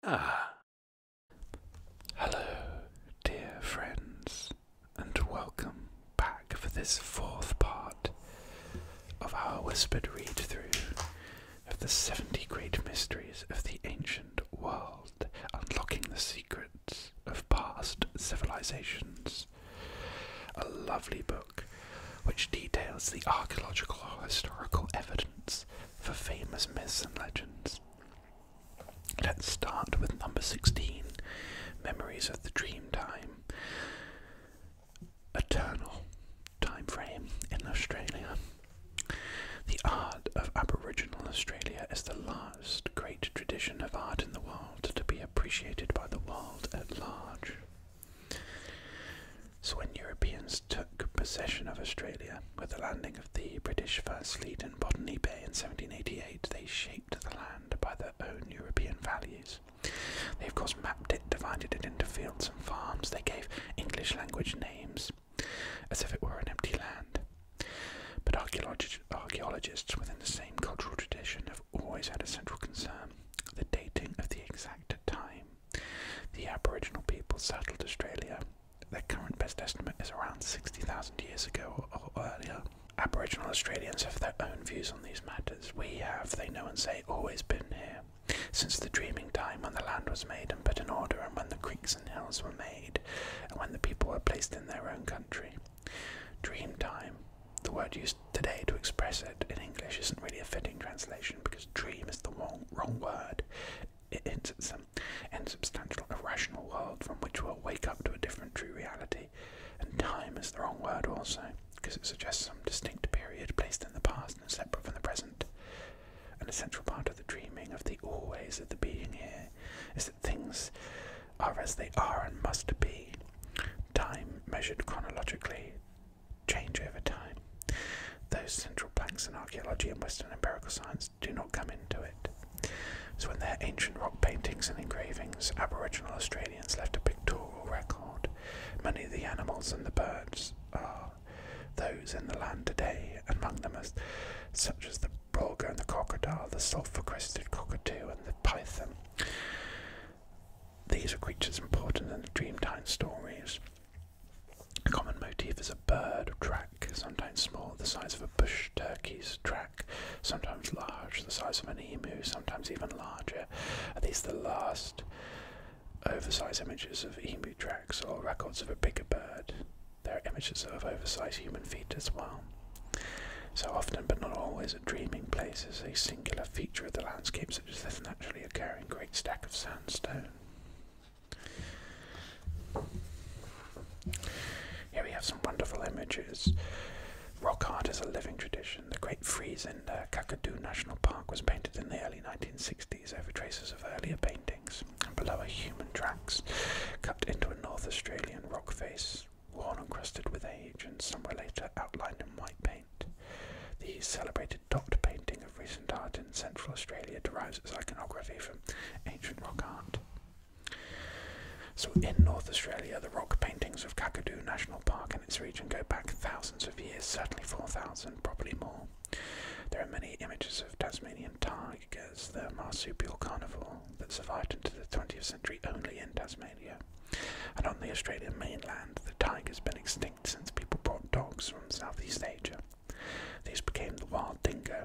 Hello, dear friends, and welcome back for this fourth part of our whispered read-through of the 70 Great Mysteries of the Ancient World, unlocking the secrets of past civilizations. A lovely book which details the archaeological or historical evidence for famous myths and legends. Let's start with number 16, Memories of the Dreamtime. Eternal time frame in Australia. The art of Aboriginal Australia is the last great tradition of art in the world to be appreciated by the world at large. So when Europeans took possession of Australia with the landing of the British First Fleet in Botany Bay in 1788, they shaped the land by their own European values. They of course mapped it, divided it into fields and farms. They gave English language names, as if it were an empty land. But archaeologists within the same cultural tradition have always had a central concern: the dating of the exact time the Aboriginal people settled Australia. Their current best estimate is around 60,000 years ago or earlier. Aboriginal Australians have their own views on these matters. We have, they know and say, always been here, since the dreaming time when the land was made and put in order, and when the creeks and hills were made, and when the people were placed in their own country. Dream time, the word used today to express it in English, isn't really a fitting translation, because dream is the wrong word. It hints at some insubstantial, irrational world from which we'll wake up to a different true reality. And time is the wrong word also, because it suggests some distinct period placed in the past and separate from the present. An essential part of the dreaming of the always of the being here is that things are as they are and must be. Time, measured chronologically, change over time. Those central planks in archaeology and Western empirical science do not come into it. So in their ancient rock paintings and engravings, Aboriginal Australians left a pictorial record. Many of the animals and the birds are those in the land today, among them such as the bulgur and the crocodile, the sulphur-crested cockatoo and the python. These are creatures important in the Dreamtime stories. A common motif is a bird track, sometimes small, the size of a bush turkey's track, sometimes large, the size of an emu, sometimes even larger. Are these the last oversized images of emu tracks or records of a bigger bird? There are images of oversized human feet as well. So often, but not always, a dreaming place is a singular feature of the landscape, such as this naturally occurring great stack of sandstone. Here we have some wonderful images. Rock art is a living tradition. The Great Frieze in Kakadu National Park was painted in the early 1960s over traces of earlier paintings. And below are human tracks cut into a North Australian rock face, worn and crusted with age, and some were later outlined in white paint. The celebrated dot painting of recent art in Central Australia derives its iconography from ancient rock art. So in North Australia, the rock paintings of Kakadu National Park and its region go back thousands of years, certainly 4,000, probably more. There are many images of Tasmanian tigers, the marsupial carnivore that survived into the 20th century only in Tasmania. And on the Australian mainland, the tiger's been extinct since people brought dogs from Southeast Asia. These became the wild dingo.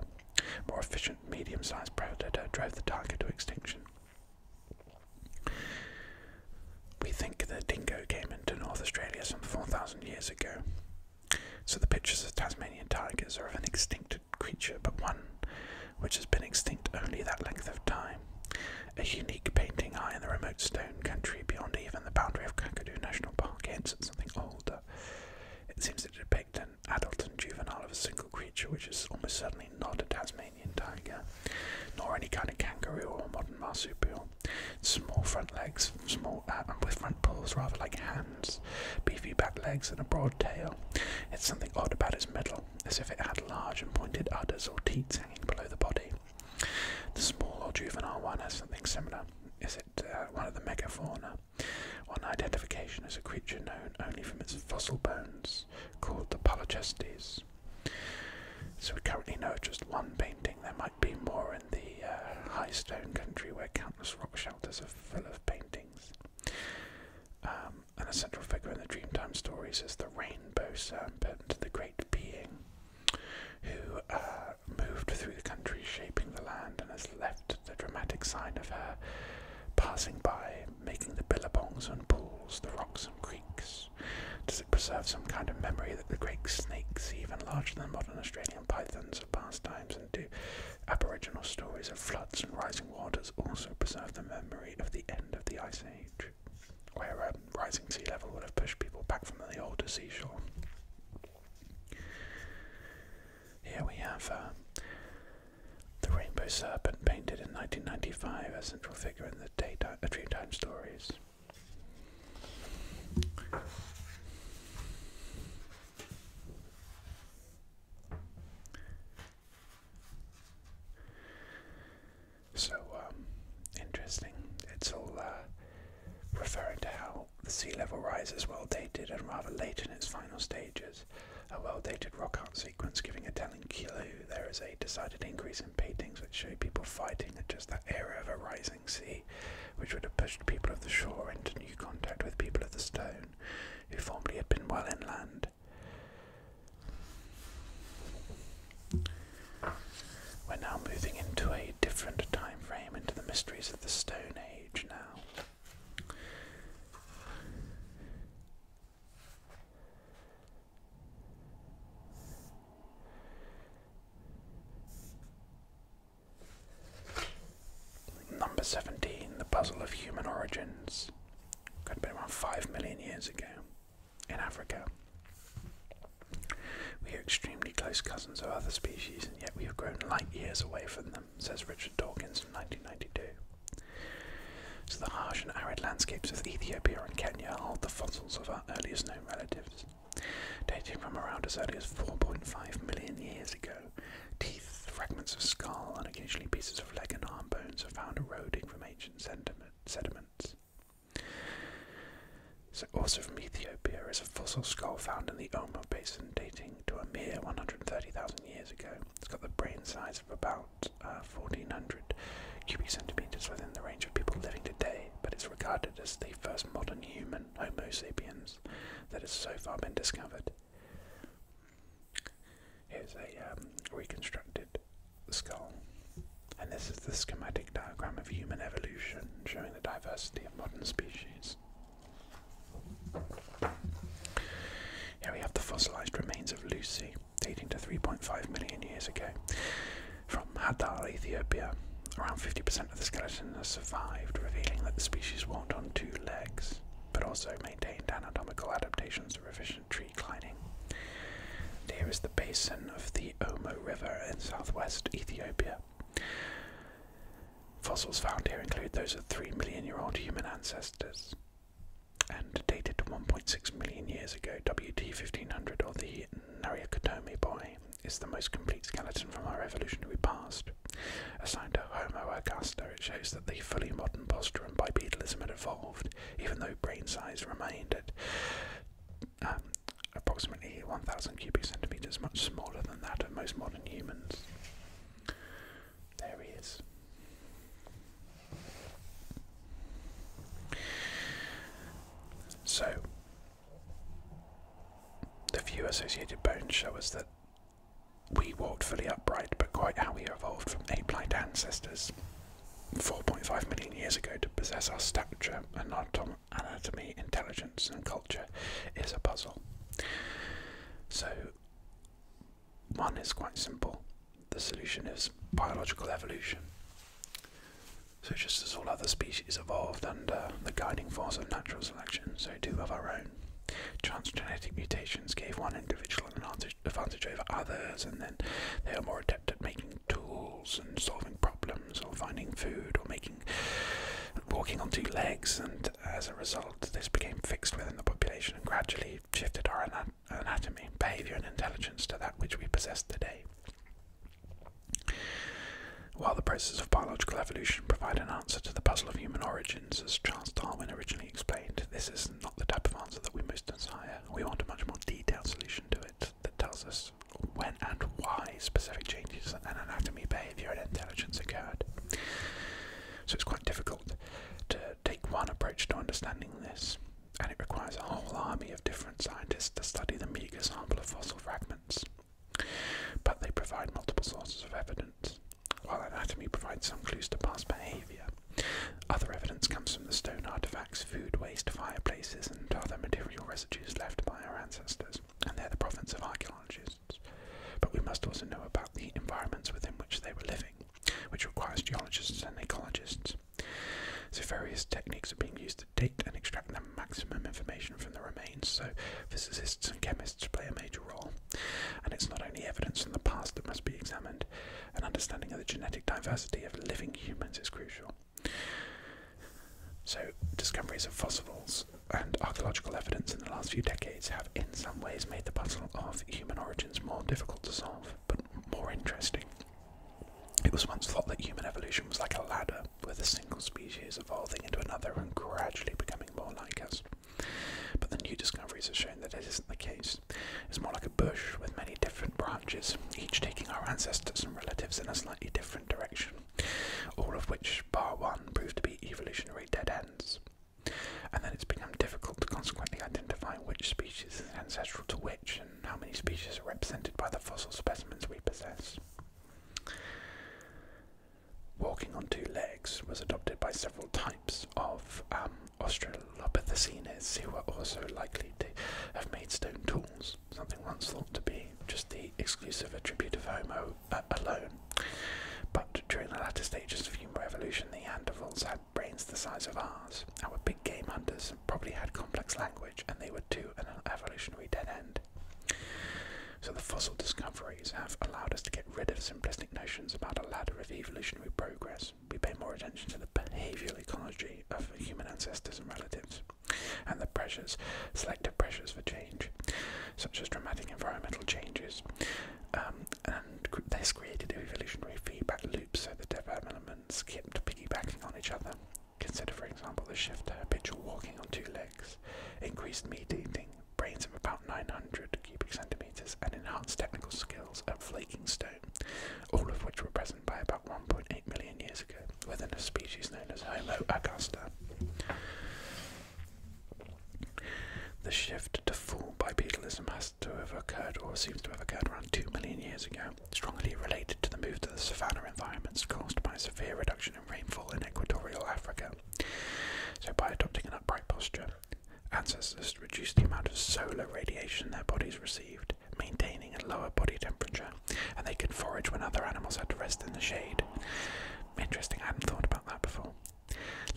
More efficient, medium-sized predator drove the tiger to extinction. We think the dingo came into North Australia some 4,000 years ago. So the pictures of Tasmanian tigers are of an extinct creature, but one which has been extinct only that length of time. A unique painting high in the remote stone country beyond even the boundary of Kakadu National Park hints at something older. It seems to depict an adult and juvenile of a single creature, which is almost certainly not a Tasmanian tiger, nor any kind of kangaroo or modern marsupial. Small front legs, with front paws rather like hands, beefy back legs and a broad tail. It's something odd about its middle, as if it had large and pointed udders or teats hanging below the body. The small or juvenile one has something similar. Is it one of the megafauna? One identification is a creature known only from its fossil bones, called the Palaeolithic. So we currently know just one painting. There might be more in the high stone country where countless rock shelters are full of paintings. And a central figure in the Dreamtime stories is the rainbow serpent, the great being who moved through the country shaping the land and has left the dramatic sign of her passing by, making the billabongs and pools, the rocks and creeks. Does it preserve some kind of memory that the great snakes, even larger than modern Australian pythons, of past times, and do Aboriginal stories of floods and rising waters also preserve the memory of the end of the Ice Age, where a rising sea level would have pushed people back from the older seashore? Here we have the rainbow serpent painted in 1995, a central figure in the Dreamtime stories. So, interesting. It's all referring to how the sea level rise is well dated and rather late in its final stages. A well-dated rock art sequence giving a telling clue. There is a decided increase in paintings which show people fighting at just that era of a rising sea, which would have pushed people of the shore into new contact with people of the stone, who formerly had been well inland. We're now moving into a different time frame, into the mysteries of the Stone Age now. Number 17, the puzzle of human origins. Could have been around 5 million years ago in Africa. We are extremely close cousins of other species, and yet we have grown light years away from them, says Richard Dawkins in 1992. So the harsh and arid landscapes of Ethiopia and Kenya hold the fossils of our earliest known relatives, dating from around as early as 4.5 million years ago. Teeth, fragments of skull, and occasionally pieces of leg and arm bones are found eroding from ancient sediments. So also from Ethiopia is a fossil skull found in the Omo Basin dating to a mere 130,000 years ago. It's got the brain size of about 1,400 cubic centimeters within the range of people living today, but it's regarded as the first modern human, Homo sapiens, that has so far been discovered. Here's a reconstructed skull, and this is the schematic diagram of human evolution, showing the diversity of modern species. Here we have the fossilized remains of Lucy, dating to 3.5 million years ago, from Hadar, Ethiopia. Around 50% of the skeleton has survived, revealing that the species walked on 2 legs, but also maintained anatomical adaptations to efficient tree climbing. And here is the basin of the Omo River in southwest Ethiopia. Fossils found here include those of 3 million-year-old human ancestors, and dated to 1.6 million years ago. WT-1500, or the Nariakotomi boy, is the most complete skeleton from our evolutionary past. Assigned to Homo ergaster, it shows that the fully modern posture and bipedalism had evolved, even though brain size remained at approximately 1,000 cubic centimeters, much smaller than that of most modern humans. There he is. So, the few associated bones show us that we walked fully upright, but quite how we evolved from ape-like ancestors 4.5 million years ago to possess our stature, anatomy, intelligence, and culture is a puzzle. So, one is quite simple. The solution is biological evolution. So just as all other species evolved under the guiding force of natural selection, so too have our own. Transgenetic mutations gave one individual an advantage over others, and then they are more adept at making tools and solving problems or finding food or walking on 2 legs, and as a result this became fixed within the population and gradually shifted our anatomy, behaviour and intelligence to that which we possess today. While the process of biological evolution provide an answer to the puzzle of human origins, as Charles Darwin originally explained, this is not the type of answer that we most desire. We want a much more detailed solution to it that tells us when and why specific changes in anatomy, behaviour and intelligence occurred. So it's quite difficult to take one approach to understanding this, and it requires a whole army of different scientists to study the meagre sample of fossil fragments. But they provide multiple sources of evidence. While anatomy provides some clues to past behaviour, other evidence comes from the stone artefacts, food waste, fireplaces, and other material residues left by our ancestors, and they're the province of archaeologists. But we must also know about the environments within which they were living, which requires geologists and ecologists. So various techniques are being used to date and extract the maximum information from the remains, so physicists and chemists play a major role. And it's not only evidence from the past that must be examined, an understanding of the genetic diversity of living humans is crucial. So discoveries of fossils and archaeological evidence in the last few decades have in some ways made the puzzle of human origins more difficult to solve, but more interesting. It was once thought that human evolution was like a ladder, with a single species evolving into another and gradually becoming more like us. But the new discoveries have shown that it isn't the case. It's more like a bush with many different branches, each taking our ancestors and relatives in a slightly different direction, all of which, bar one, proved to be evolutionary dead ends. And then it's become difficult to consequently identify which species is ancestral to which, and how many species are represented by the fossil specimens we possess. Walking on two legs was adopted by several types of Australopithecines, who were also likely to have made stone tools, something once thought to be just the exclusive attribute of Homo alone. But during the latter stages of human evolution, the Neanderthals had brains the size of ours, and were big game hunters, and probably had complex language, and they were too an evolutionary dead end. So the fossil discoveries have allowed us to get rid of simplistic notions about a ladder of evolutionary progress. We pay more attention to the behavioural ecology of human ancestors and relatives, and the pressures, selective pressures for change, such as dramatic environmental changes, and this created evolutionary feedback loops, so the developments kept piggybacking on each other. Consider, for example, the shift to habitual walking on two legs, increased meat eating, brains of about 900 cubic centimetres, and enhanced technical skills at flaking stone, all of which were present by about 1.8 million years ago, within a species known as Homo augusta. The shift to full bipedalism has to have occurred, or seems to have occurred, around 2 million years ago, strongly related to the move to the savanna environments caused by a severe reduction in rainfall in equatorial Africa. So by adopting an upright posture, ancestors reduced the amount of solar radiation their bodies received, maintaining a lower body temperature, and they could forage when other animals had to rest in the shade. Interesting, I hadn't thought about that before.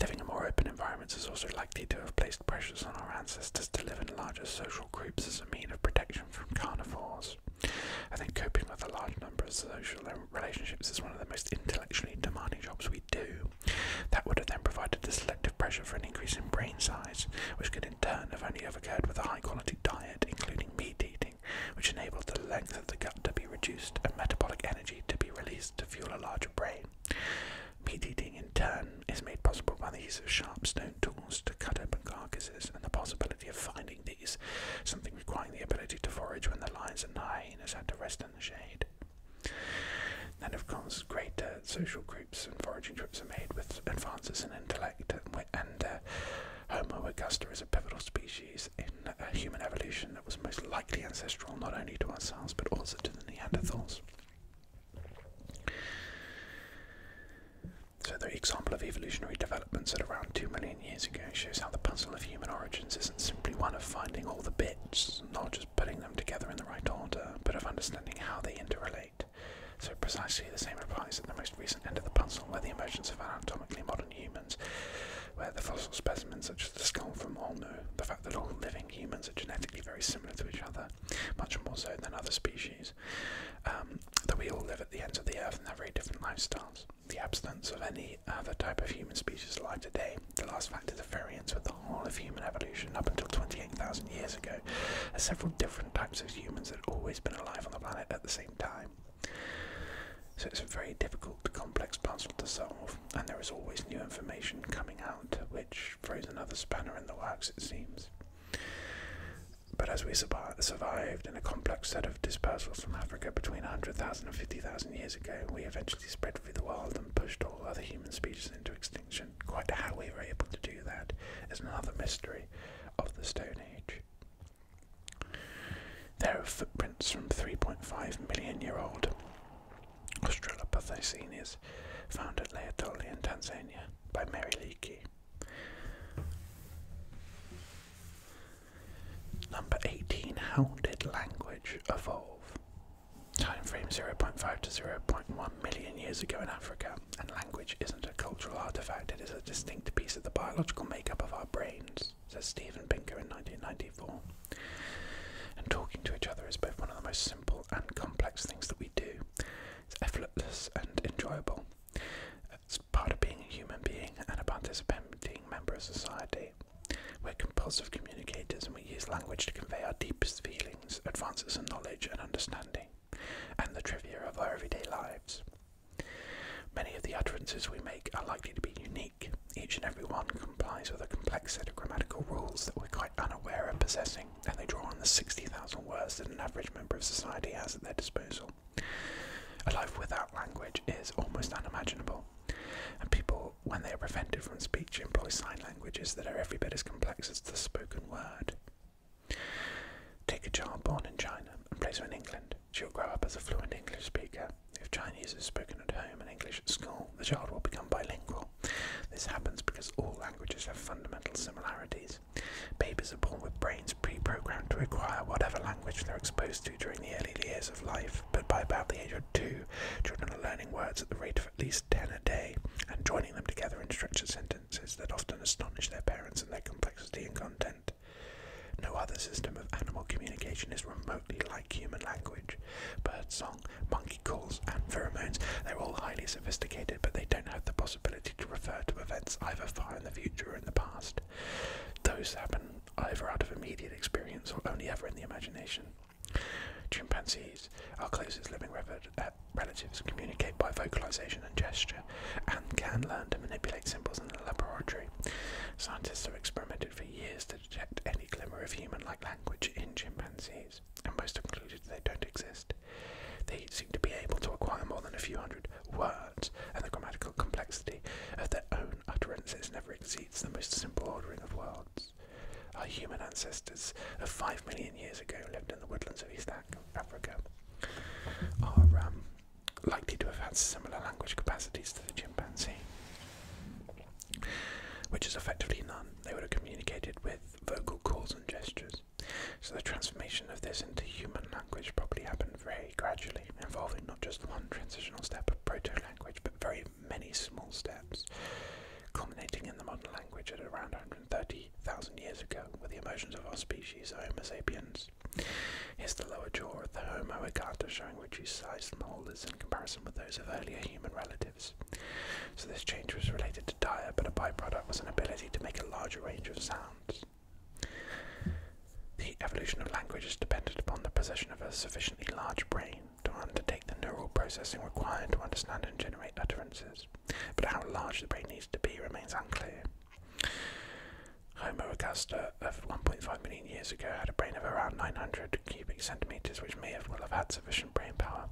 Living in more open environments is also likely to have placed pressures on our ancestors to live in larger social groups as a means of protection from carnivores. I think coping with a large number of social relationships is one of the most intellectually demanding jobs we do. That would have then provided the selective pressure for an increase in brain size, which could in turn have only ever occurred with a high-quality diet, including meat eating, which enabled the length of the gut to be reduced and metabolic energy to be released to fuel a larger brain. Meat eating, in turn, is made possible by the use of sharp stone tools to cut open carcasses, and the possibility of finding these, something requiring the ability to forage when the lions and hyenas had to rest in the shade. And of course, greater social groups and foraging trips are made with advances in intellect, and Homo augusta is a pivotal species in human evolution that was most likely ancestral not only to ourselves but also to the Neanderthals. So the example of evolutionary developments at around 2 million years ago shows how the puzzle of human origins isn't simply one of finding all the bits, not just putting them together in the right order, but of understanding how they interrelate. So precisely the same applies at the most recent end of the puzzle, where the emergence of anatomically modern humans, where the fossil specimens such as the skull from Olno, the fact that all living humans are genetically very similar to each other, much more so than other species, that we all live at the ends of the earth and have very different lifestyles. The absence of any other type of human species alive today, the last factor of variance with the whole of human evolution up until 28,000 years ago, are several different types of humans that have always been alive on the planet at the same time. So it's a very difficult, complex puzzle to solve, and there is always new information coming out, which throws another spanner in the works, it seems. But as we survived in a complex set of dispersals from Africa between 100,000 and 50,000 years ago, we eventually spread through the world and pushed all other human species into extinction. history of the Stone Age. There are footprints from 3.5 million year old Australopithecines found at Laetoli in Tanzania by Mary Leakey. Number 18. How did language evolve? Time frame 0.5 to 0.1 million years ago in Africa, and language isn't a cultural artifact, it is a distinct piece of the biological makeup of our brains, says Stephen Pinker in 1994. And talking to each other is both one of the most simple and complex things that we do. It's effortless and enjoyable. It's part of being a human being and a participating member of society. We're compulsive communicators, and we use language to convey our deepest feelings, advances in knowledge and understanding, and the trivia of our everyday lives. Many of the utterances we make are likely to be unique. Each and every one complies with a complex set of grammatical rules that we're quite unaware of possessing, and they draw on the 60,000 words that an average member of society has at their disposal. A life without language is almost unimaginable, and people, when they are prevented from speech, employ sign languages that are every bit as complex as the spoken word. Take a child born in China and place her in England. She'll grow up as a fluent English speaker. If Chinese is spoken at home and English at school, the child will become bilingual. This happens because all languages have fundamental similarities. Babies are born with brains pre-programmed to acquire whatever language they're exposed to during the early years of life, but by about the age of 2, children are learning words at the rate of at least 10 a day, and joining them together in structured sentences that often astonish their parents in their complexity and content. No other system of animal communication is remotely like human language. Bird song, monkey calls, and pheromones, they're all highly sophisticated, but they don't have the possibility to refer to events either far in the future or in the past. Those happen either out of immediate experience or only ever in the imagination. Chimpanzees, our closest living relatives, communicate by vocalization and gesture, and can learn to manipulate symbols in the laboratory. Scientists have experimented for years to detect any glimmer of human-like language in chimpanzees, and most have concluded they don't exist. They seem to be able to acquire more than a few hundred words, and the grammatical complexity of their own utterances never exceeds the most simple ordering of words. Our human ancestors of 5 million years ago lived in the woodlands of East Africa, are likely to have had similar language capacities to the chimpanzee, which is effectively none. They would have communicated with vocal calls and gestures. So the transformation of this into human language probably happened very gradually, involving not just one transitional step of proto-language, but very many small steps, culminating in the modern language at around 130,000 years ago, with the emergence of our species, Homo sapiens. Here's the lower jaw of the Homo ergaster, showing reduced size molars in comparison with those of earlier human relatives. So this change was related to diet, but a byproduct was an ability to make a larger range of sounds. The evolution of language is dependent upon the possession of a sufficiently large brain to undertake the neural processing required to understand and generate utterances, but how large the brain needs to be remains unclear. Homo ergaster of 1.5 million years ago had a brain of around 900 cubic centimeters, which may well have had sufficient brain power,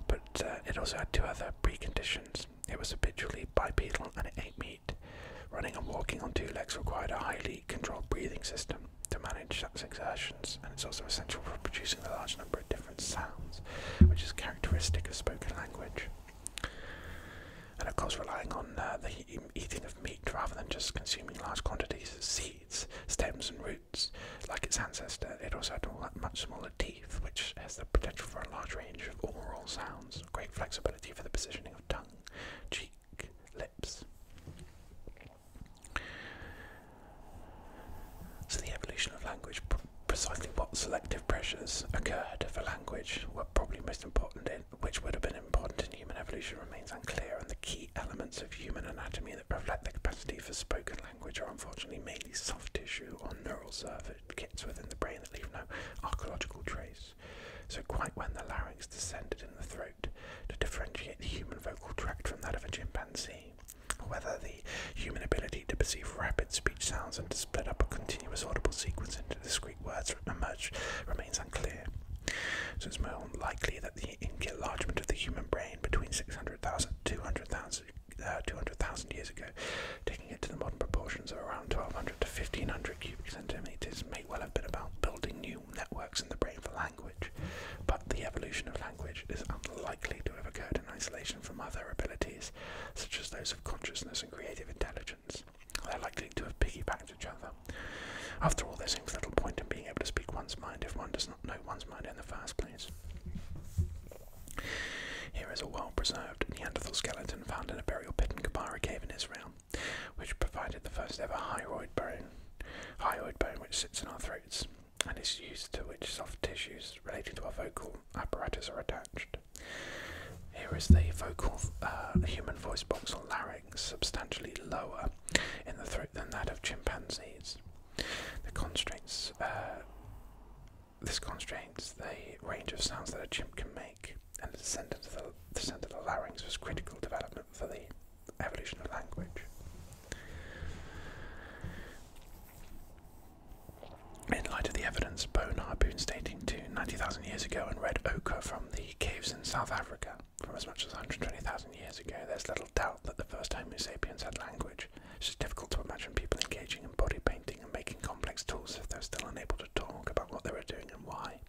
but it also had two other preconditions. It was habitually bipedal and it ate meat. Running and walking on two legs required a highly controlled breathing system to manage such exertions, and it's also essential for producing a large number of different sounds, which is characteristic of spoken language. And of course, relying on the eating of meat rather than just consuming large quantities of seeds, stems and roots, like its ancestor, it also had much smaller teeth, which has the potential for a large range of oral sounds, great flexibility for the positioning of tongue, cheek, lips. So the evolution of language, precisely what selective pressures occurred for language were probably most important, which would have been important in human evolution, remains unclear, and the key elements of human anatomy that reflect the capacity for spoken language are unfortunately mainly soft tissue or neural circuits within the brain that leave no archaeological trace. So quite when the larynx descended in the throat to differentiate the human vocal tract from that of a chimpanzee, or whether the human ability to perceive rapid speech sounds and to split up a continuous audible sequence into discrete words remains unclear. So it's more likely that the enlargement of the human brain between 600,000 and 200,000 years ago, taking it to the modern proportion, proportions of around 1200 to 1500 cubic centimeters may well have been about building new networks in the brain for language, but the evolution of language is unlikely to have occurred in isolation from other abilities, such as those of consciousness and creative intelligence. They're likely to have piggybacked each other. After all, there seems little point in being able to speak one's mind if one does not know one's mind in the first place. Here is a well-preserved Neanderthal skeleton found in a burial pit in Kabara Cave in Israel, which provided the first ever hyoid bone which sits in our throats and is used to which soft tissues relating to our vocal apparatus are attached. Here is the vocal human voice box or larynx, substantially lower in the throat than that of chimpanzees. This constrains the range of sounds that a chimp can make, and the descent of the larynx was critical development for the evolution of language. In light of the evidence, bone harpoons dating to 90,000 years ago and red ochre from the caves in South Africa from as much as 120,000 years ago, there's little doubt that the first Homo sapiens had language. It's just difficult to imagine people engaging in body painting and making complex tools if they're still unable to talk about what they were doing and why.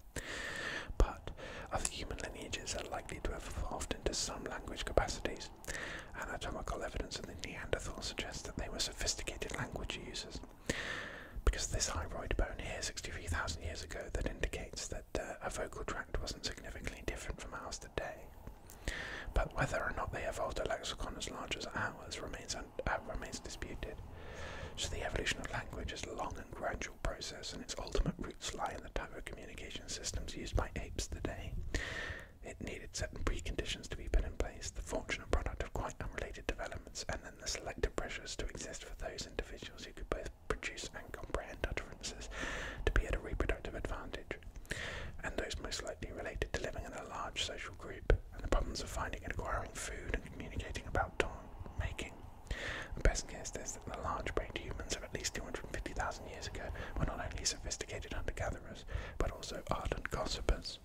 But other human lineages are likely to have evolved into some language capacities. Anatomical evidence of the Neanderthals suggests that they were sophisticated language users. Because this hyoid bone here 63,000 years ago that indicates that a vocal tract wasn't significantly different from ours today. But whether or not they evolved a lexicon as large as ours remains disputed. So the evolution of language is a long and gradual process, and its ultimate roots lie in the type of communication systems used by apes today. It needed certain preconditions to be put in place, the fortunate product of quite unrelated developments, and then the selective pressures to exist for those individuals who could both produce and comprehend utterances to be at a reproductive advantage, and those most likely related to living in a large social group, and the problems of finding and acquiring food and communicating about making. The best guess is that the large-brained humans of at least 250,000 years ago were not only sophisticated hunter-gatherers, but also ardent gossipers.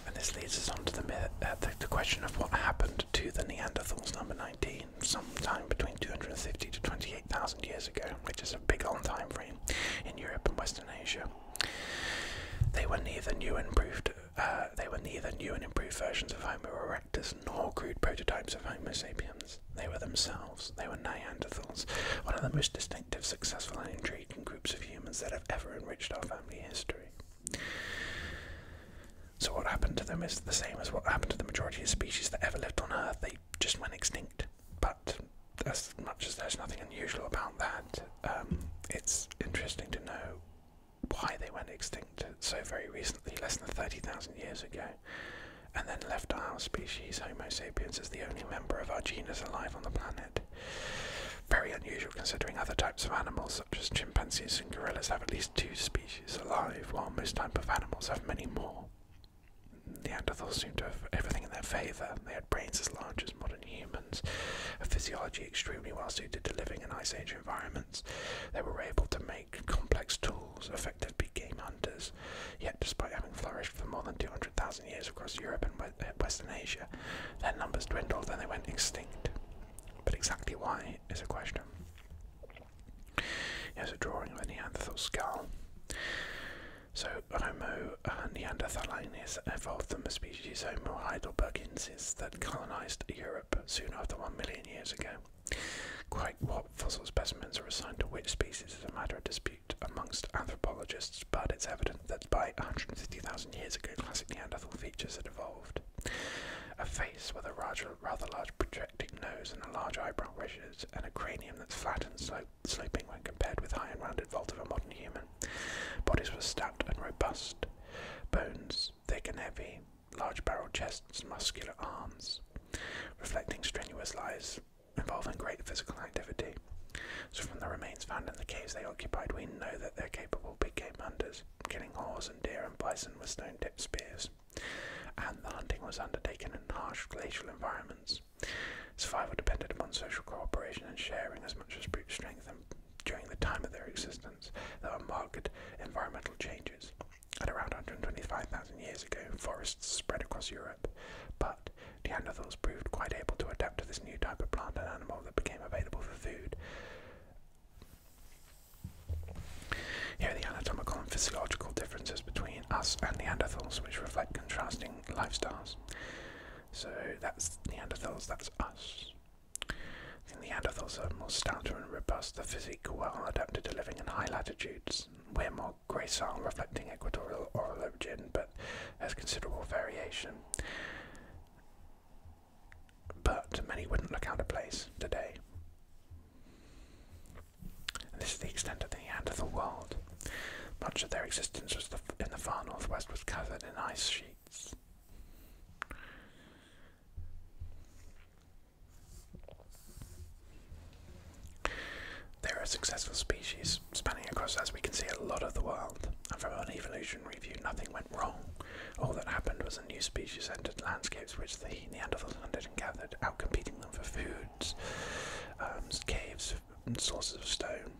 And this leads us on to the question of what happened to the Neanderthals, number 19, sometime between 250 to 28,000 years ago, which is a big old time frame in Europe and Western Asia. They were neither new and improved versions of Homo erectus nor crude prototypes of Homo sapiens. They were themselves. They were Neanderthals, one of the most distinctive, successful and intriguing groups of humans that have ever enriched our family history. So what happened to them is the same as what happened to the majority of species that ever lived on Earth. They just went extinct. But as much as there's nothing unusual about that, it's interesting to know why they went extinct so very recently, less than 30,000 years ago, and then left our species, Homo sapiens, as the only member of our genus alive on the planet. Very unusual considering other types of animals, such as chimpanzees and gorillas, have at least 2 species alive, while most types of animals have many more. Neanderthals seem to have everything in their favour. They had brains as large as modern humans, a physiology extremely well suited to living in Ice Age environments. They were able to make complex tools, effective game hunters, yet despite having flourished for more than 200,000 years across Europe and Western Asia, their numbers dwindled and they went extinct. But exactly why is a question. Here's a drawing of a Neanderthal skull. So Homo neanderthalensis evolved from the species Homo heidelbergensis that colonised Europe soon after 1 million years ago. Quite what fossil specimens are assigned to which species is a matter of dispute amongst anthropologists, but it's evident that by 150,000 years ago classic Neanderthal features had evolved. A face with a rather large projecting nose and a large eyebrow ridges, and a cranium that's flat and sloping when compared with high and rounded vault of a modern human. Bodies were stout and robust, bones thick and heavy, large barrel chests, muscular arms, reflecting strenuous lives involving great physical activity. So from the remains found in the caves they occupied, we know that they're capable big game hunters, killing horse and deer and bison with stone-tipped spears. And the hunting was undertaken in harsh glacial environments. Survival depended upon social cooperation and sharing as much as brute strength, and during the time of their existence there were marked environmental changes. At around 125,000 years ago, forests spread across Europe, but Neanderthals proved quite able to adapt to this new type of plant and animal that became available for food. Here are the anatomical and physiological differences between us and Neanderthals, which reflect contrasting lifestyles. So that's Neanderthals, that's us. The Neanderthals are more stouter and robust, the physique well adapted to living in high latitudes. We're more gracile, reflecting equatorial oral origin, but there's considerable variation. But many wouldn't look out of place today. And this is the extent of the Neanderthal world. Much of their existence was in the far northwest was covered in ice sheets. They're a successful species, spanning across, as we can see, a lot of the world, and from an evolutionary view, nothing went wrong. All that happened was a new species entered landscapes which the Neanderthals hunted and gathered, outcompeting them for foods, caves, and sources of stone.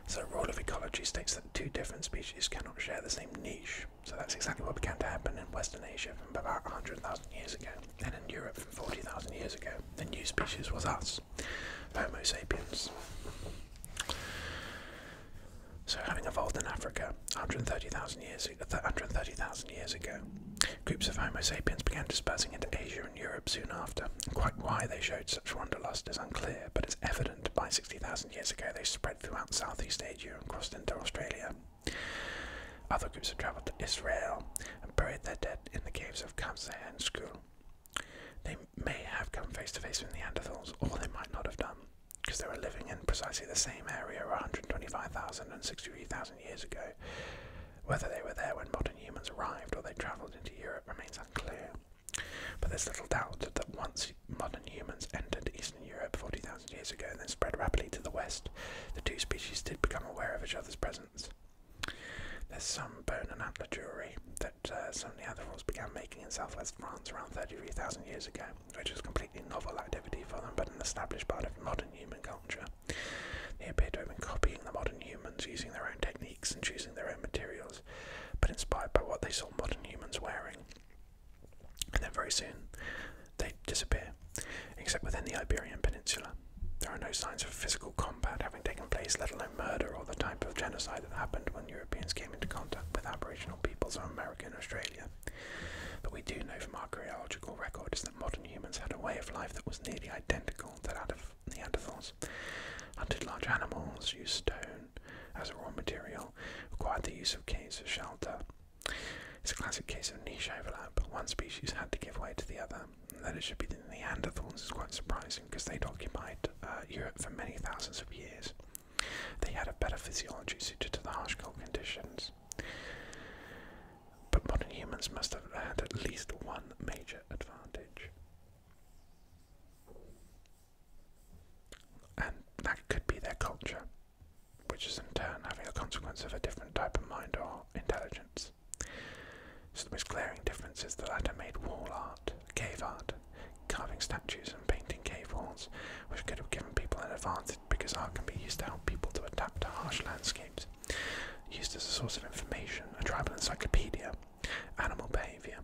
So the rule of ecology states that two different species cannot share the same niche. So that's exactly what began to happen in Western Asia from about 100,000 years ago, and in Europe from 40,000 years ago. The new species was us, Homo sapiens. So having evolved in Africa 130,000 years ago, groups of Homo sapiens began dispersing into Asia and Europe soon after. And quite why they showed such wanderlust is unclear, but it's evident by 60,000 years ago they spread throughout Southeast Asia and crossed into Australia. Other groups have travelled to Israel and buried their dead in the caves of Kamseh and Skul. They may have come face to face with Neanderthals, or they might not have done, because they were living in precisely the same area 125,000 and 63,000 years ago. Whether they were there when modern humans arrived or they travelled into Europe remains unclear. But there's little doubt that once modern humans entered Eastern Europe 40,000 years ago and then spread rapidly to the west, the two species did become aware of each other's presence. There's some bone and antler jewellery that some Neanderthals began making in southwest France around 33,000 years ago, which was a completely novel activity for them, but an established part of modern human culture. They appear to have been copying the modern humans, using their own techniques and choosing their own materials, but inspired by what they saw modern humans wearing. And then very soon, they disappear, except within the Iberian Peninsula. There are no signs of physical combat having taken place, let alone murder or the type of genocide that happened when Europeans came into contact with Aboriginal peoples of America and Australia. But we do know from archaeological records that modern humans had a way of life that was nearly identical to that of Neanderthals. Hunted large animals, used stone as a raw material, required the use of caves for shelter. It's a classic case of niche overlap. One species had to give way to the other, and that it should be the Neanderthals is quite surprising because they'd occupied Europe for many thousands of years. They had a better physiology suited to the harsh cold conditions. But modern humans must have had at least one major advantage. And that could be their culture, which is in turn having a consequence of a different type of mind or intelligence. So the most glaring difference is the latter made wall art, cave art, carving statues and painting cave walls, which could have given people an advantage because art can be used to help people to adapt to harsh landscapes, used as a source of information, a tribal encyclopedia, animal behaviour,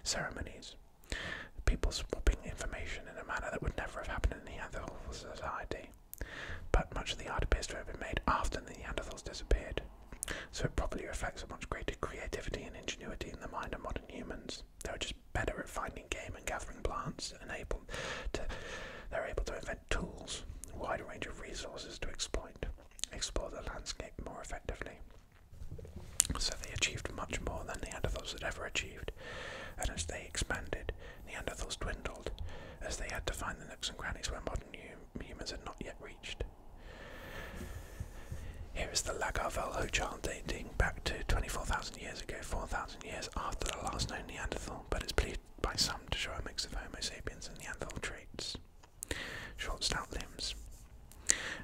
ceremonies, people swapping information in a manner that would never have happened in Neanderthal society. But much of the art appears to have been made after the Neanderthals disappeared, so it probably reflects a much greater creativity and ingenuity in the mind of modern humans. They were just better at finding game and gathering plants, and they're able to invent tools, a wider range of resources to explore the landscape more effectively. So they achieved much more than Neanderthals had ever achieved, and as they expanded, Neanderthals dwindled, as they had to find the nooks and crannies where modern humans had not yet reached. Here is the Lagarvel-Hochschild dating back to 24,000 years ago, 4,000 years after the last known Neanderthal, but it's believed by some to show a mix of Homo sapiens and Neanderthal traits. Short, stout limbs.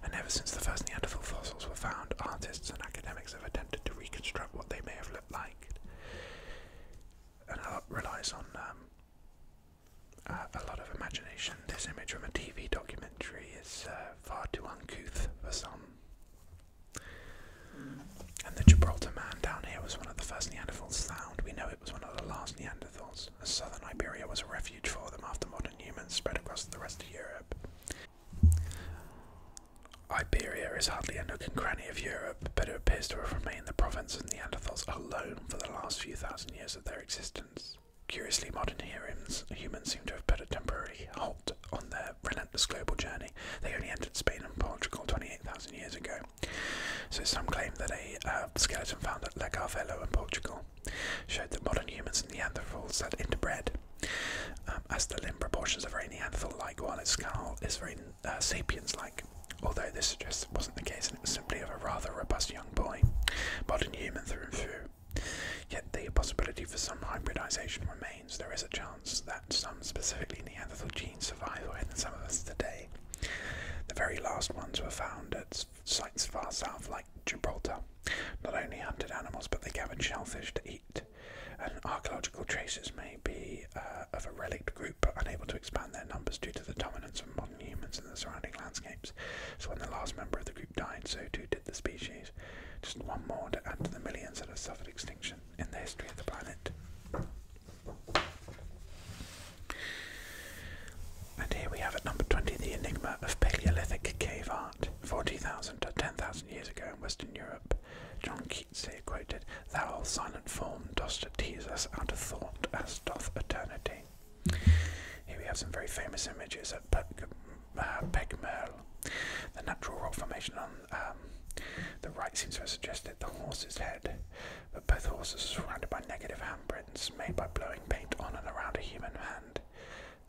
And ever since the first Neanderthal fossils were found, artists and academics have attempted to reconstruct what they may have looked like. And a lot relies on a lot of imagination. This image from a TV documentary is far too uncouth for some. And the Gibraltar Man down here was one of the first Neanderthals found. We know it was one of the last Neanderthals, as southern Iberia was a refuge for them after modern humans humans spread across the rest of Europe. Iberia is hardly a nook and cranny of Europe, but it appears to have remained the province of Neanderthals alone for the last few thousand years of their existence. Curiously, modern humans seem to have put a temporary halt on their relentless global journey. They only entered Spain and Portugal 28,000 years ago. So some claim that a skeleton found at Legarvello in Portugal showed that modern humans and Neanderthals had interbred, as the limb proportions are very Neanderthal-like, while its skull is very sapiens-like. Although this suggests it wasn't the case and it was simply of a rather robust young boy, modern human through and through. Yet the possibility for some hybridization remains. There is a chance that some specifically Neanderthal genes survive within some of us today. The very last ones were found at sites far south like Gibraltar. Not only hunted animals, but they gathered shellfish to eat. And archaeological traces may be of a relict group, but unable to expand their numbers due to the dominance of modern humans in the surrounding landscapes. So when the last member of the group died, so too did the species. Just one more to add to the millions that have suffered extinction in the history of the planet. And here we have at number 20 the Enigma of Palaeolithic cave art, 40,000 to 10,000 years ago in Western Europe. John Keats here quoted, "Thou silent form dost tease us out of thought as doth eternity." Here we have some very famous images at Pegmerl. The natural rock formation on the right seems to have suggested the horse's head, but both horses are surrounded by negative handprints made by blowing paint on and around a human hand.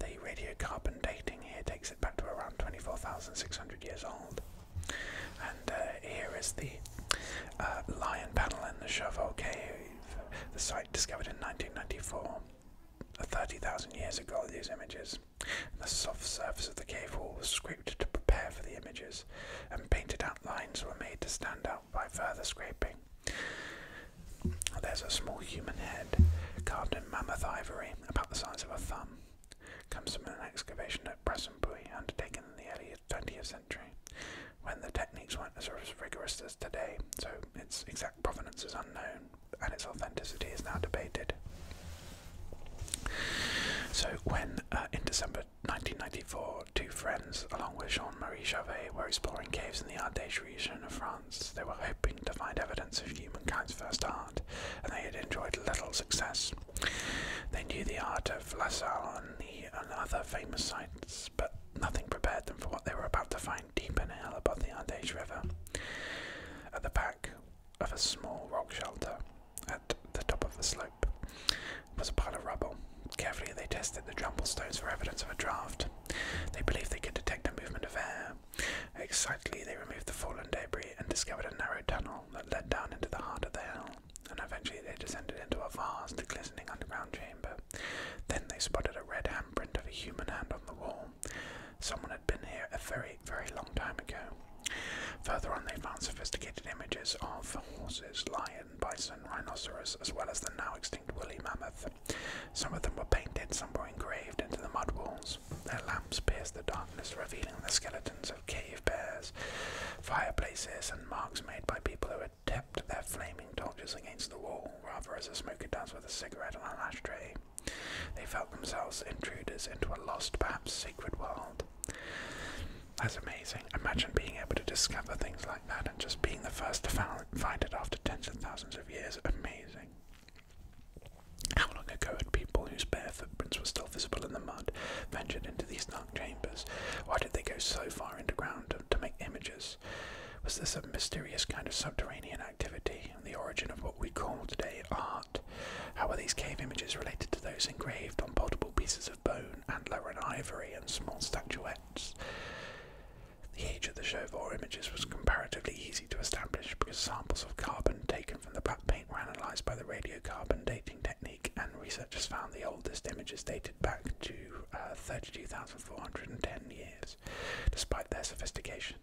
The radiocarbon dating here takes it back to around 24,600 years old. And here is the lion panel in the Chauveau Cave, the site discovered in 1994. 30,000 years ago, these images. The soft surface of the cave wall was scraped to prepare for the images, and painted outlines were made to stand out by further scraping. There's a small human head, carved in mammoth ivory, about the size of a thumb. Comes from an excavation at Bressonbury, undertaken in the early 20th century, when the techniques weren't as rigorous as today, so its exact provenance is unknown, and its authenticity is now debated. So when, in December 1994, two friends, along with Jean-Marie Chauvet, were exploring caves in the Ardèche region of France, they were hoping to find evidence of humankind's first art, and they had enjoyed little success. They knew the art of La Salle and other famous sites, but nothing prepared them for what they were about to find deep in a hill above the Ardèche River. At the back of a small rock shelter, at the top of the slope, was a pile of rubble. Carefully they tested the jumble stones for evidence of a draft. They believed they could detect a movement of air. Excitedly they removed the fallen debris and discovered a narrow tunnel that led down into the heart of the hill, and eventually they descended into a vast, glistening underground chamber. Then they spotted a red handprint of a human hand on the wall. Someone had been here a very, very long time ago. Further on they found sophisticated images of horses, lion, bison, rhinoceros, as well as the now extinct woolly mammoth. Some of them were painted, some were engraved into the mud walls. Their lamps pierced the darkness, revealing the skeletons of cave bears, fireplaces, and marks made by people who had tapped their flaming torches against the wall, rather as a smoker does with a cigarette on an ashtray. They felt themselves intruders into a lost, perhaps sacred world. That's amazing. Imagine being able to discover things like that and just being the first to find it after tens of thousands of years. Amazing. How long ago had people whose bare footprints were still visible in the mud ventured into these dark chambers? Why did they go so far underground to make images? Was this a mysterious kind of subterranean activity, the origin of what we call today art? How were these cave images related to those engraved on portable pieces of bone, antler and ivory, and small statuettes? The age of the Chauveau images was comparatively easy to establish because samples of carbon taken from the black paint were analysed by the radiocarbon dating technique, and researchers found the oldest images dated back to 32,410 years. Despite their sophistication,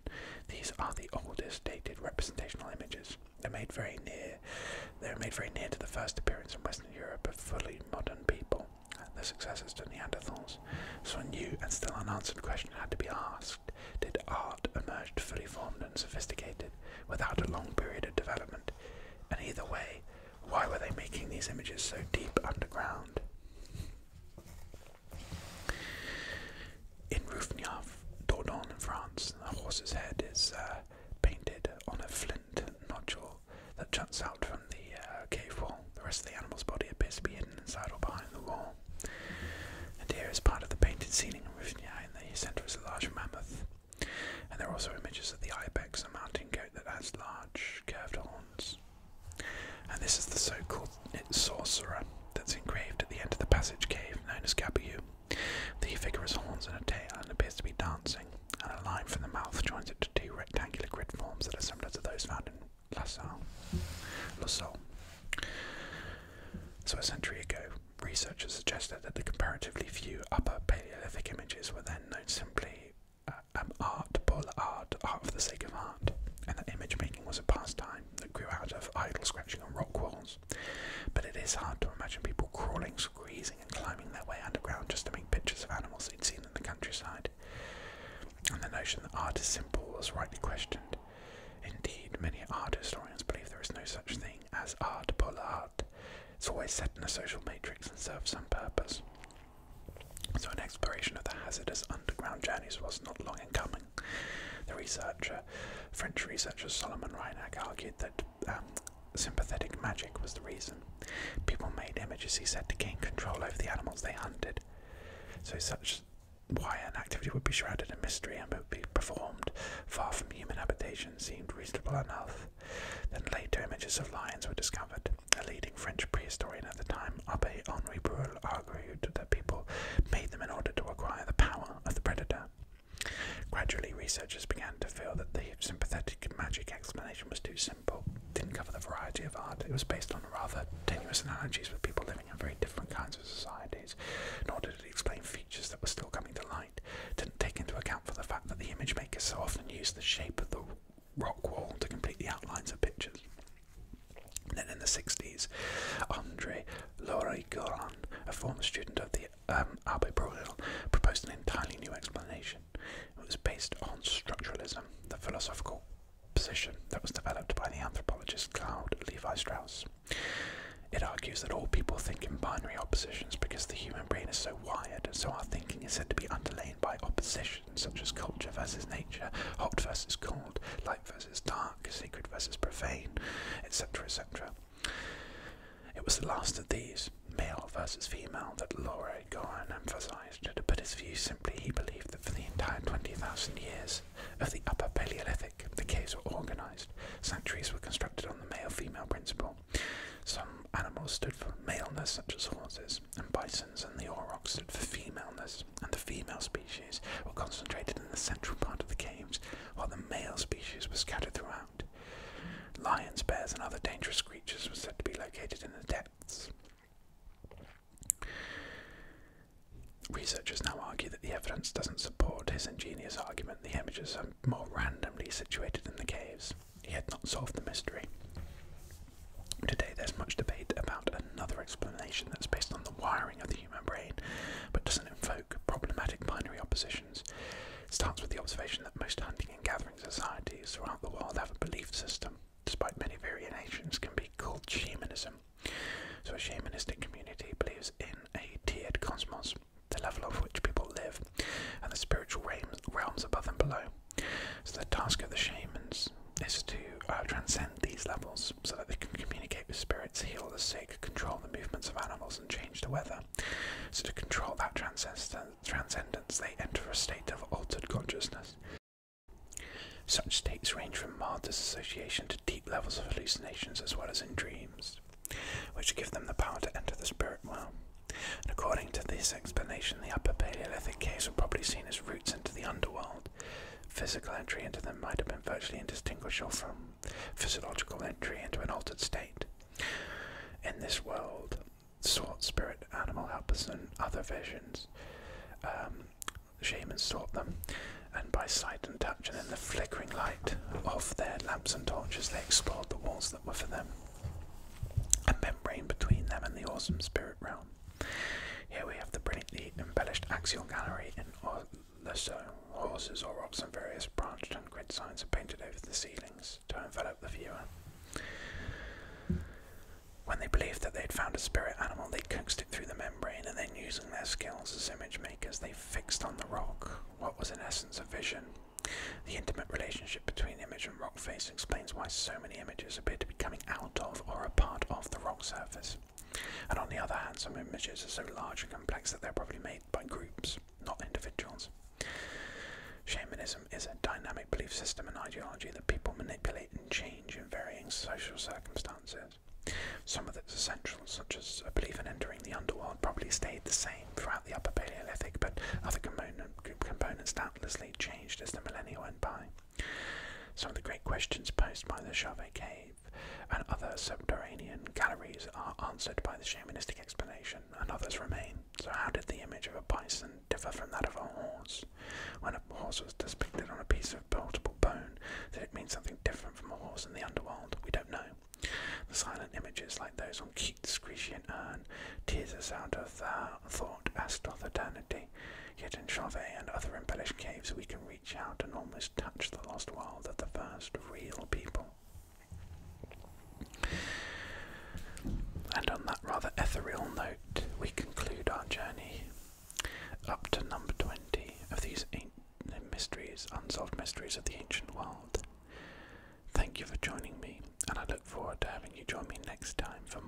these are the oldest dated representational images. They were made very near to the first appearance in Western Europe of fully modern people, the successors to Neanderthals. So a new and still unanswered question had to be asked. Did art emerge fully formed and sophisticated without a long period of development? And either way, why were they making these images so deep underground? horse's head is painted on a flint nodule that juts out from the cave wall. The rest of the animal's body appears to be hidden inside or behind the wall. And here is part of the painted ceiling and roof. In the centre is a large mammoth. And there are also images of the ibex, a mountain goat that has large curved horns. And this is the so-called sorcerer that's engraved at the end of the passage cave, known as Gabu. The figure has horns and a tail and appears to be dancing, and a line from the mouth joins it to two rectangular grid forms that are similar to those found in La Salle. So a century ago, researchers suggested that the comparatively few upper Paleolithic images were then known simply art pour l'art, art for the sake of art, and that image making was a pastime that grew out of idle scratching on rock walls. But it is hard to imagine people crawling, squeezing and climbing their way underground just to make pictures of animals they'd seen in the countryside. And the notion that art is simple was rightly questioned. Indeed, many art historians believe there is no such thing as art pour l'art. It's always set in a social matrix and serves some purpose. So an exploration of the hazardous underground journeys was not long in coming. French researcher Solomon Reinach argued that sympathetic magic was the reason. People made images, he said, to gain control over the animals they hunted. So why an activity would be shrouded in mystery and would be performed far from human habitation seemed reasonable enough. Then later images of lions were discovered. A leading French prehistorian at the time, Abbé Henri Breuil, argued that people made them in order to acquire the power of the predator. Gradually, researchers began to feel that the sympathetic magic explanation was too simple, didn't cover the variety of art. It was based on rather tenuous analogies with people living in very different kinds of societies, nor did it explain features that were still coming to light. It didn't take into account for the fact that the image makers so often used the shape of the rock wall to complete the outlines of pictures. And then in the 60s, André Laure-Goran, a former student of the Abbé Breuil, proposed an entirely new explanation. It was based on structuralism, the philosophical position that was developed by the anthropologist Claude Levi-Strauss. It argues that all people think in binary oppositions because the human brain is so wired, so our thinking is said to be underlain by oppositions such as culture versus nature, hot versus cold, light versus dark, sacred versus profane, etc., etc. It was the last of these, male versus female, that Laure-Goran emphasized. To put his view simply, he believed that for the entire 20,000 years of the Upper Paleolithic, the caves were organized. Sanctuaries were constructed on the male-female principle. Some animals stood for maleness, such as horses and bisons, and the aurochs stood for femaleness, and the female species were concentrated in the central part of the caves, while the male species were scattered throughout. Lions, bears, and other dangerous creatures were said to be located in the depths. Researchers now argue that the evidence doesn't support his ingenious argument. The images are more randomly situated in the caves. He had not solved the mystery. Today there's much debate about another explanation that's based on the wiring of the human brain, but doesn't invoke problematic binary oppositions. It starts with the observation that most hunting and gathering societies throughout the world have a belief system, despite many variations, can be called shamanism. So a shamanistic community believes in a tiered cosmos, the level of which people live, and the spiritual realms above and below. So the task of the shamans is to transcend these levels so that they can communicate with spirits, heal the sick, control the movements of animals, and change the weather. So to control that transcendence, they enter a state of altered consciousness. Such states range from mild disassociation to deep levels of hallucinations, as well as in dreams, which give them the power to enter the spirit realm. And according to this explanation, the Upper Paleolithic caves were probably seen as routes into the underworld. Physical entry into them might have been virtually indistinguishable from physiological entry into an altered state. In this world, sought spirit, animal helpers, and other visions. Shamans sought them, and by sight and touch, and in the flickering light of their lamps and torches, they explored the walls that were for them a membrane between them and the awesome spirit realm. Here we have the brilliantly embellished axial gallery in Orlesso. Horses, aurochs, and various branched and grid signs are painted over the ceilings to envelop the viewer. When they believed that they had found a spirit animal, they coaxed it through the membrane, and then, using their skills as image makers, they fixed on the rock what was in essence a vision. The intimate relationship between image and rock face explains why so many images appear to be coming out of or a part of the rock surface. And on the other hand, some images are so large and complex that they're probably made by groups, not individuals. Shamanism is a dynamic belief system and ideology that people manipulate and change in varying social circumstances. Some of its essentials, such as a belief in entering the underworld, probably stayed the same throughout the Upper Paleolithic, but other components doubtlessly changed as the millennia went by. Some of the great questions posed by the Chauvet Cave and other subterranean galleries are answered by the shamanistic explanation, and others remain. So how did the image of a bison differ from that of a horse? When a horse was depicted on a piece of portable bone, did it mean something different from a horse in the underworld? We don't know. The silent images, like those on Keats' Grecian urn, tease us out of the thought as doth eternity. Yet in Chauvet and other embellished caves we can reach out and almost touch the lost world of the first real people. And on that rather ethereal note, we conclude our journey up to number 20 of these mysteries, unsolved mysteries of the ancient world. Thank you for joining me, and I look forward to having you join me next time for